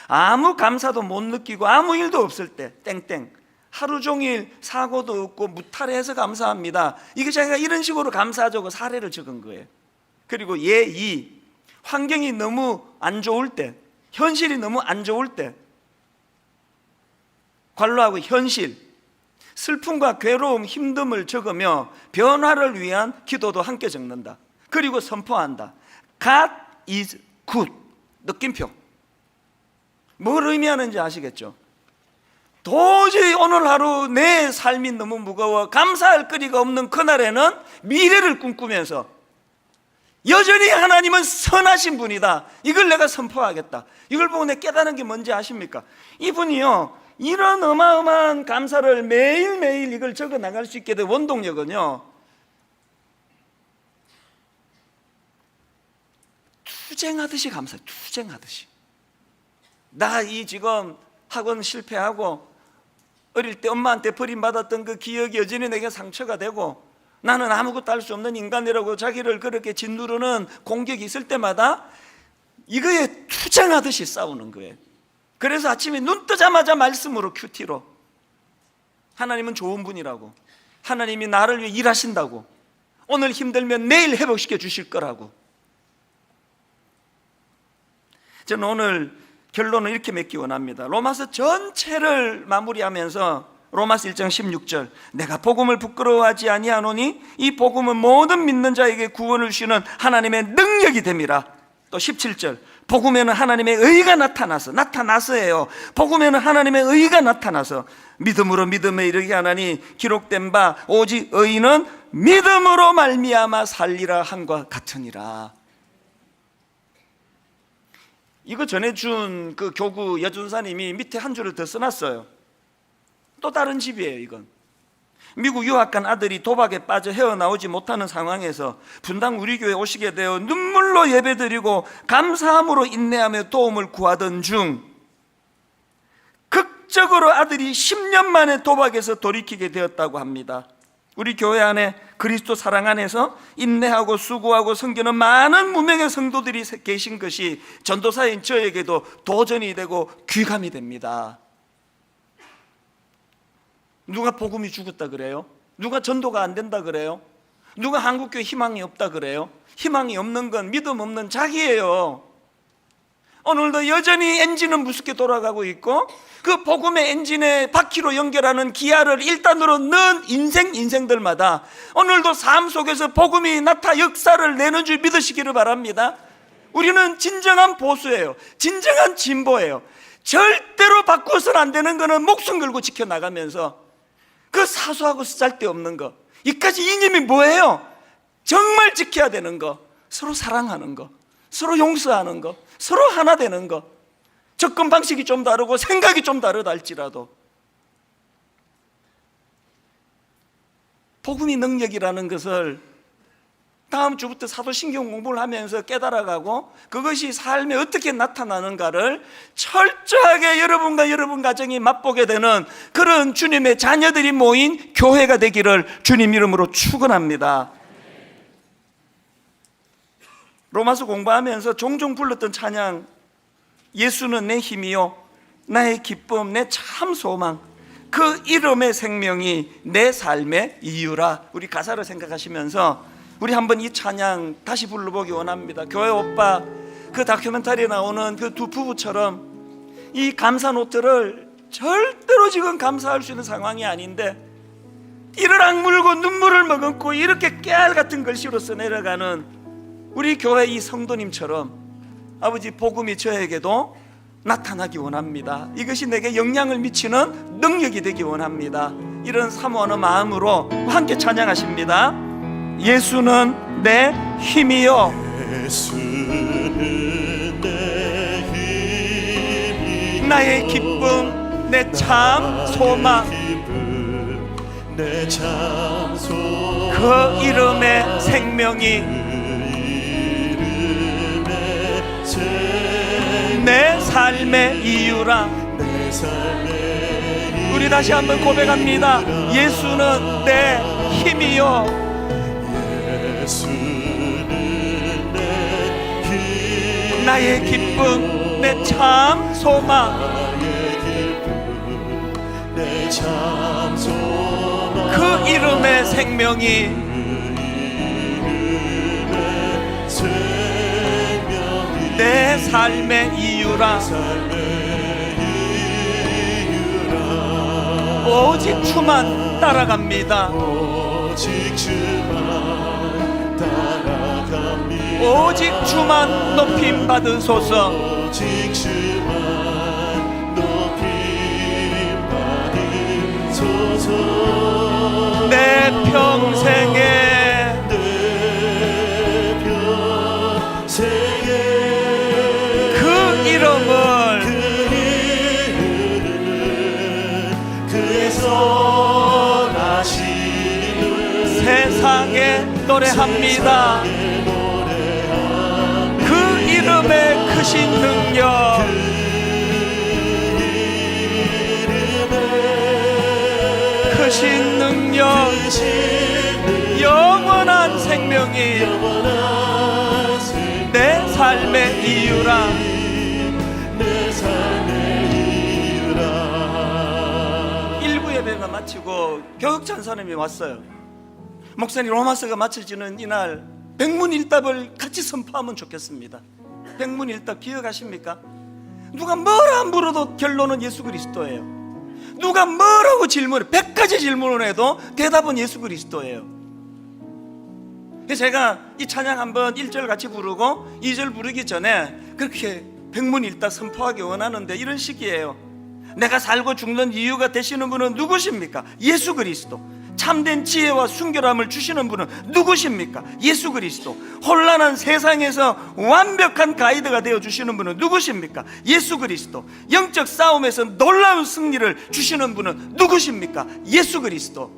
아무 감사도 못 느끼고 아무 일도 없을 때 땡땡, 하루 종일 사고도 없고 무탈해서 감사합니다. 이게 자기가 이런 식으로 감사하자고 사례를 적은 거예요. 그리고 예이, 환경이 너무 안 좋을 때, 현실이 너무 안 좋을 때 관로하고 현실, 슬픔과 괴로움, 힘듦을 적으며 변화를 위한 기도도 함께 적는다. 그리고 선포한다. God is good. 느낌표. 뭘 의미하는지 아시겠죠? 도저히 오늘 하루 내 삶이 너무 무거워 감사할 거리가 없는 그날에는 미래를 꿈꾸면서 여전히 하나님은 선하신 분이다. 이걸 내가 선포하겠다. 이걸 보고 내가 깨달은 게 뭔지 아십니까? 이분이요, 이런 어마어마한 감사를 매일매일 이걸 적어 나갈 수 있게 된 원동력은요, 투쟁하듯이 감사해. 투쟁하듯이. 나 이 지금 학원 실패하고 어릴 때 엄마한테 버림받았던 그 기억이 여전히 내게 상처가 되고, 나는 아무것도 할 수 없는 인간이라고 자기를 그렇게 짓누르는 공격이 있을 때마다 이거에 투쟁하듯이 싸우는 거예요. 그래서 아침에 눈 뜨자마자 말씀으로, 큐티로, 하나님은 좋은 분이라고, 하나님이 나를 위해 일하신다고, 오늘 힘들면 내일 회복시켜 주실 거라고. 저는 오늘 결론을 이렇게 맺기 원합니다. 로마서 전체를 마무리하면서 로마서 1장 16절, 내가 복음을 부끄러워하지 아니하노니 이 복음은 모든 믿는 자에게 구원을 주시는 하나님의 능력이 됨이라. 또 17절, 복음에는 하나님의 의가 나타나서예요. 복음에는 하나님의 의가 나타나서 믿음으로 믿음에 이르게 하나니 기록된 바 오직 의인은 믿음으로 말미암아 살리라 함과 같으니라. 이거 전해준 그 교구 여준사님이 밑에 한 줄을 더 써놨어요. 또 다른 집이에요. 이건 미국 유학 간 아들이 도박에 빠져 헤어나오지 못하는 상황에서 분당 우리 교회에 오시게 되어 눈물로 예배드리고 감사함으로 인내하며 도움을 구하던 중 극적으로 아들이 10년 만에 도박에서 돌이키게 되었다고 합니다. 우리 교회 안에 그리스도 사랑 안에서 인내하고 수고하고 섬기는 많은 무명의 성도들이 계신 것이 전도사인 저에게도 도전이 되고 귀감이 됩니다. 누가 복음이 죽었다 그래요? 누가 전도가 안 된다 그래요? 누가 한국교회 희망이 없다 그래요? 희망이 없는 건 믿음 없는 자기예요. 오늘도 여전히 엔진은 무섭게 돌아가고 있고, 그 복음의 엔진에 바퀴로 연결하는 기아를 1단으로 넣은 인생들마다 오늘도 삶 속에서 복음이 역사를 내는 줄 믿으시기를 바랍니다. 우리는 진정한 보수예요. 진정한 진보예요. 절대로 바꾸어서는 안 되는 거는 목숨 걸고 지켜나가면서, 그 사소하고 쓰잘데없는 거, 이까지 이념이 뭐예요? 정말 지켜야 되는 거, 서로 사랑하는 거, 서로 용서하는 거, 서로 하나 되는 거. 접근 방식이 좀 다르고 생각이 좀 다르다 할지라도 복음이 능력이라는 것을 다음 주부터 사도신경 공부를 하면서 깨달아가고, 그것이 삶에 어떻게 나타나는가를 철저하게 여러분과 여러분 가정이 맛보게 되는 그런 주님의 자녀들이 모인 교회가 되기를 주님 이름으로 축원합니다. 로마서 공부하면서 종종 불렀던 찬양, 예수는 내 힘이요 나의 기쁨 내 참 소망, 그 이름의 생명이 내 삶의 이유라. 우리 가사를 생각하시면서 우리 한번 이 찬양 다시 불러보기 원합니다. 교회 오빠, 그 다큐멘터리에 나오는 그 두 부부처럼 이 감사 노트를 절대로 지금 감사할 수 있는 상황이 아닌데 이를 악물고 눈물을 머금고 이렇게 깨알 같은 글씨로 써내려가는 우리 교회 이 성도님처럼 아버지 복음이 저에게도 나타나기 원합니다. 이것이 내게 영향을 미치는 능력이 되기 원합니다. 이런 사모하는 마음으로 함께 찬양하십니다. 예수는 내 힘이요, 예수는 내 힘이 나의 기쁨 내 참 소망, 내 참 소망, 그 이름의 생명이 내 삶의 이유라. 우리 다시 한번 고백합니다. 예수는 내 힘이요, 예수는 내 힘, 나의 기쁨 내 참 소망, 나의 기쁨 내 참 소망, 그 이름의 생명이 내 삶의 이유라. 오직 주만 따라갑니다. 오직 주만 따라갑니다. 오직 주만 높임 받으소서. 오직 주만 높임 받으소서. 내 평생에 내 평생에 노래합니다. 그 이름의 크신 능력, 크신 능력, 영원한 생명이 내 삶의 이유라. 일부 예배가 마치고 교육찬사님이 왔어요. 목사님, 로마서가 마쳐지는 이날 백문일답을 같이 선포하면 좋겠습니다. 백문일답 기억하십니까? 누가 뭐라 물어도 결론은 예수 그리스도예요. 누가 뭐라고 질문해, 100가지 질문을 해도 대답은 예수 그리스도예요. 그래서 제가 이 찬양 한번 1절 같이 부르고 2절 부르기 전에 그렇게 백문일답 선포하기 원하는데, 이런 식이에요. 내가 살고 죽는 이유가 되시는 분은 누구십니까? 예수 그리스도. 참된 지혜와 순결함을 주시는 분은 누구십니까? 예수 그리스도. 혼란한 세상에서 완벽한 가이드가 되어 주시는 분은 누구십니까? 예수 그리스도. 영적 싸움에서 놀라운 승리를 주시는 분은 누구십니까? 예수 그리스도.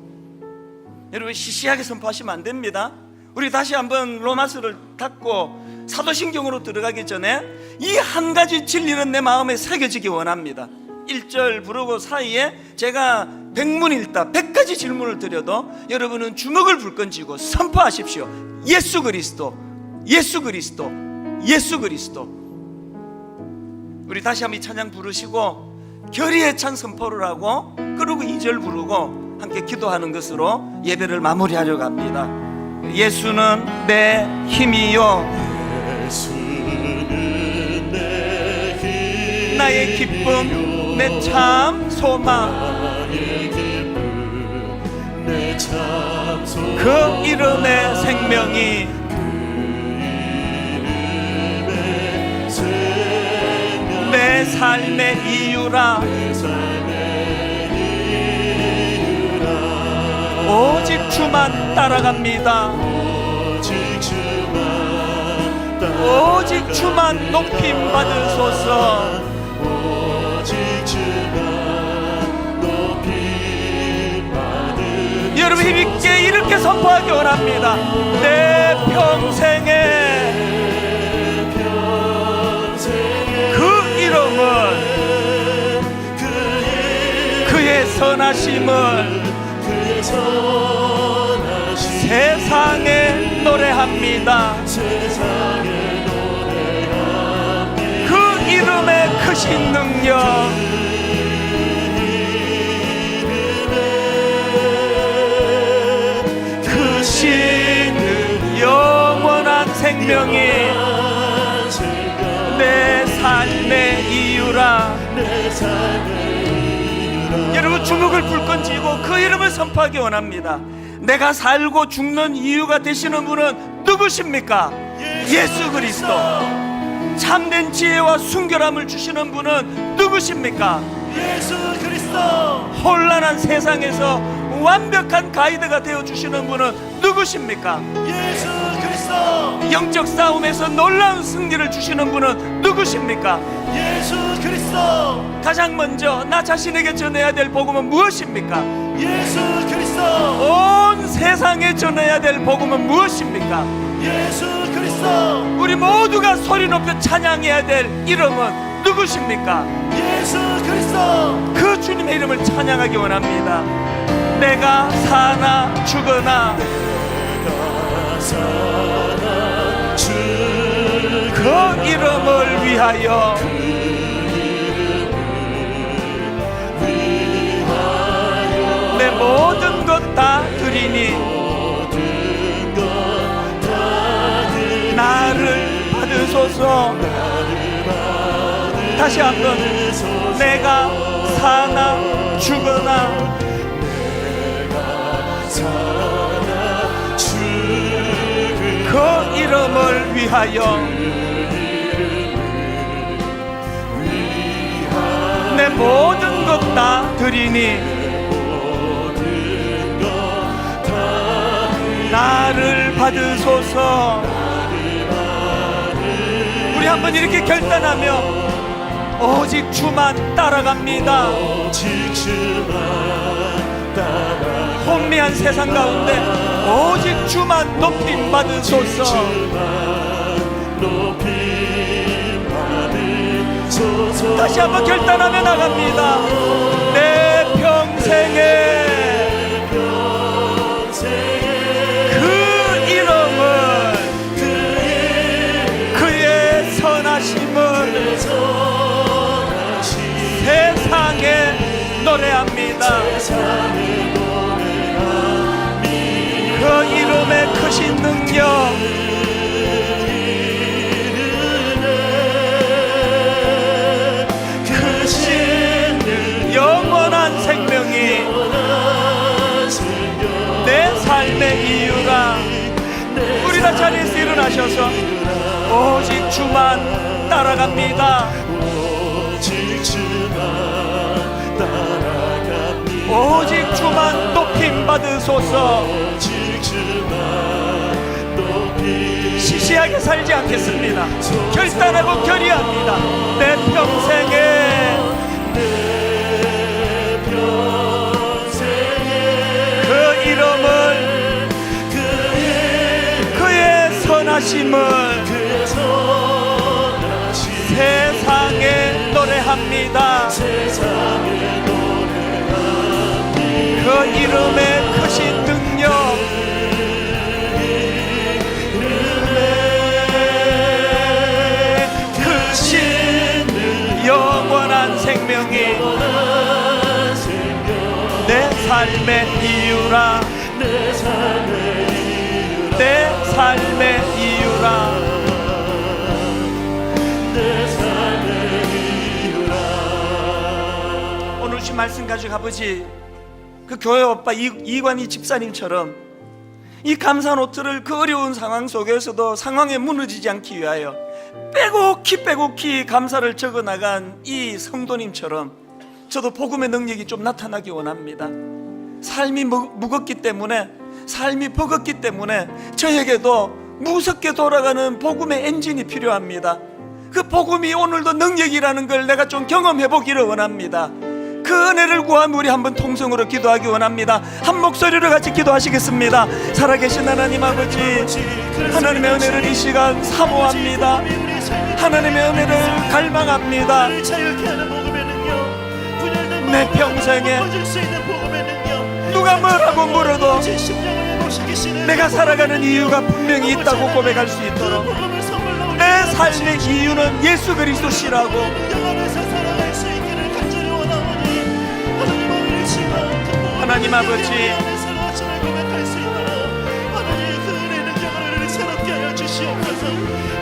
여러분, 시시하게 선포하시면 안 됩니다. 우리 다시 한번 로마서를 닫고 사도신경으로 들어가기 전에 이 한 가지 진리는 내 마음에 새겨지기 원합니다. 1절 부르고 사이에 제가 백문일답 100가지 질문을 드려도 여러분은 주먹을 불끈 쥐고 선포하십시오. 예수 그리스도, 예수 그리스도, 예수 그리스도. 우리 다시 한번 이 찬양 부르시고 결의에 찬 선포를 하고, 그리고 2절 부르고 함께 기도하는 것으로 예배를 마무리하려고 합니다. 예수는 내 힘이요, 예수는 내 힘, 나의 기쁨, 내 참 소망, 나의 기쁨, 내 참 소망. 그 이름의 생명이 이름의 생명, 내 삶의 이유라. 내 삶의 이유라. 오직 주만 따라갑니다. 오직 주만 따라, 오직 주만 높임 받으소서. 오직 주만 높이 받으소서. 여러분, 힘있게 이렇게 선포하기 원합니다. 내 평생에 그 이름을, 그의 선하심을 그의 선하심 세상에 노래합니다. 세상에 노래합니다. 그 이름의 크신 능력, 크신 영원한 생명이 내 삶의 이유라. 내 삶의 이유라. 여러분, 주먹을 불끈 쥐고 그 이름을 선포하기 원합니다. 내가 살고 죽는 이유가 되시는 분은 누구십니까? 예수 그리스도. 참된 지혜와 순결함을 주시는 분은 누구십니까? 예수 그리스도. 혼란한 세상에서 완벽한 가이드가 되어 주시는 분은 누구십니까? 예수 그리스도. 영적 싸움에서 놀라운 승리를 주시는 분은 누구십니까? 예수 그리스도. 가장 먼저 나 자신에게 전해야 될 복음은 무엇입니까? 예수 그리스도. 온 세상에 전해야 될 복음은 무엇입니까? 예수 그리스도. 우리 모두가 소리 높여 찬양해야 될 이름은 누구십니까? 예수 그리스도. 그 주님의 이름을 찬양하기 원합니다. 내가 사나 죽으나 내가 사나 죽으나 그 이름을 위하여 내 모든 것 다 드리니 모든 것 다 드리니 나를 받으소서. 다시 한번. 내가 사나 죽으나 사나 죽으나 그 이름을 위하여 내 모든 것 다 드리니 나를 받으소서. 우리 한번 이렇게 결단하며 오직 주만 따라갑니다. 오직 주만 따라 혼미한 세상 가운데 오직 주만 높임 받으소서. 다시 한번 결단하며 나갑니다. 내 평생에 그 이름을, 그의 선하심을 세상에 노래합니다. 그 이름의 크신 능력, 영원한 생명이 내 삶의 이유라. 우리 다 자리에서 일어나셔서 오직 주만 따라갑니다. 오직 주만 높임 받으소서. 시시하게 살지 않겠습니다. 결단하고 결의합니다. 내 평생에 그 이름을, 그의 선하심을 세상에 노래합니다. 그 이름의 크신 능력, 크신 영원한 생명이 내 삶의 이유라. 내 삶의 이유라. 오늘 주신 말씀 가지고 아버지, 그 교회 오빠 이관희 집사님처럼 이 감사 노트를 그 어려운 상황 속에서도 상황에 무너지지 않기 위하여 빼곡히 감사를 적어나간 이 성도님처럼 저도 복음의 능력이 좀 나타나기 원합니다. 삶이 무겁기 때문에, 삶이 버겁기 때문에 저에게도 무섭게 돌아가는 복음의 엔진이 필요합니다. 그 복음이 오늘도 능력이라는 걸 내가 좀 경험해 보기를 원합니다. 그 은혜를 구하며 우리 한번 통성으로 기도하기 원합니다. 한 목소리로 같이 기도하시겠습니다. 살아계신 하나님 아버지, 하나님의 은혜를 이 시간 사모합니다. 하나님의 은혜를 갈망합니다. 내 평생에 누가 뭐라고 물어도 내가 살아가는 이유가 분명히 있다고 고백할 수 있도록 내 삶의 이유는 예수 그리스도시라고 하나님 아버지,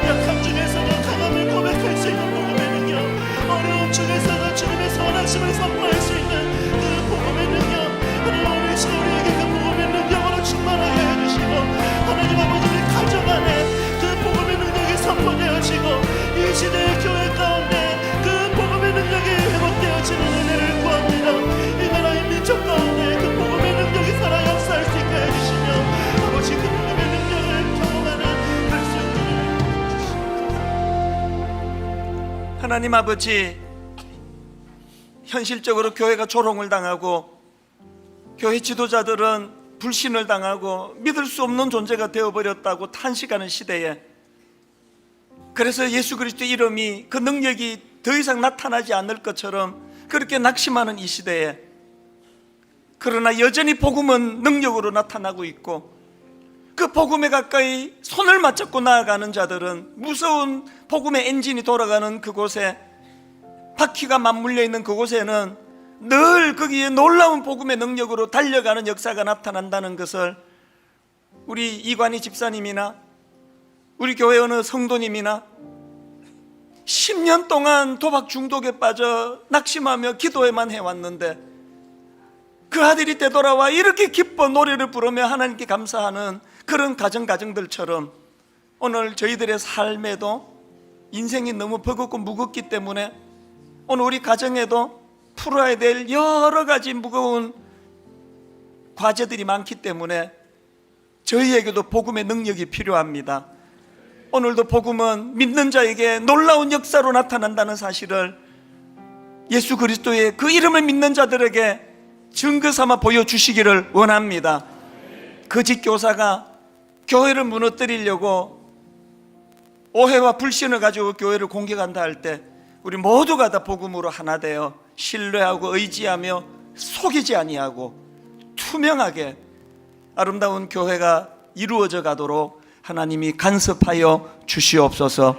약함 중에서도 강함을 고백할 수 있는 복음의 능력, 어려움 중에서도 주님의 선하심을 선포할 수 있는 그 복음의 능력, 하나님 우리 우리에게 그 복음의 능력으로 충만하게 해주시고, 하나님 아버지 우리 가정 안에 그 복음의 능력이 선포되어지고, 이 시대의 교회 가운데 그 복음의 능력이 회복되어지는 은혜를 구합니다. 이 나라의 민족 가운데 그 복음의 능력이 살아 역사할 수 있게 해주시며, 아버지 그 복음의 능력을 경험하는 할수 있는 하나님 아버지, 현실적으로 교회가 조롱을 당하고 교회 지도자들은 불신을 당하고 믿을 수 없는 존재가 되어버렸다고 탄식하는 시대에, 그래서 예수 그리스도의 이름이, 그 능력이 더 이상 나타나지 않을 것처럼 그렇게 낙심하는 이 시대에, 그러나 여전히 복음은 능력으로 나타나고 있고 그 복음에 가까이 손을 맞잡고 나아가는 자들은 무서운 복음의 엔진이 돌아가는 그곳에, 바퀴가 맞물려 있는 그곳에는 늘 거기에 놀라운 복음의 능력으로 달려가는 역사가 나타난다는 것을 우리 이관희 집사님이나 우리 교회 어느 성도님이나 10년 동안 도박 중독에 빠져 낙심하며 기도에만 해왔는데 그 아들이 되돌아와 이렇게 기뻐 노래를 부르며 하나님께 감사하는 그런 가정들처럼 오늘 저희들의 삶에도 인생이 너무 버겁고 무겁기 때문에 오늘 우리 가정에도 풀어야 될 여러 가지 무거운 과제들이 많기 때문에 저희에게도 복음의 능력이 필요합니다. 오늘도 복음은 믿는 자에게 놀라운 역사로 나타난다는 사실을 예수 그리스도의 그 이름을 믿는 자들에게 증거 삼아 보여주시기를 원합니다. 거짓 교사가 교회를 무너뜨리려고 오해와 불신을 가지고 교회를 공격한다 할 때 우리 모두가 다 복음으로 하나 되어 신뢰하고 의지하며 속이지 아니하고 투명하게 아름다운 교회가 이루어져 가도록 하나님이 간섭하여 주시옵소서.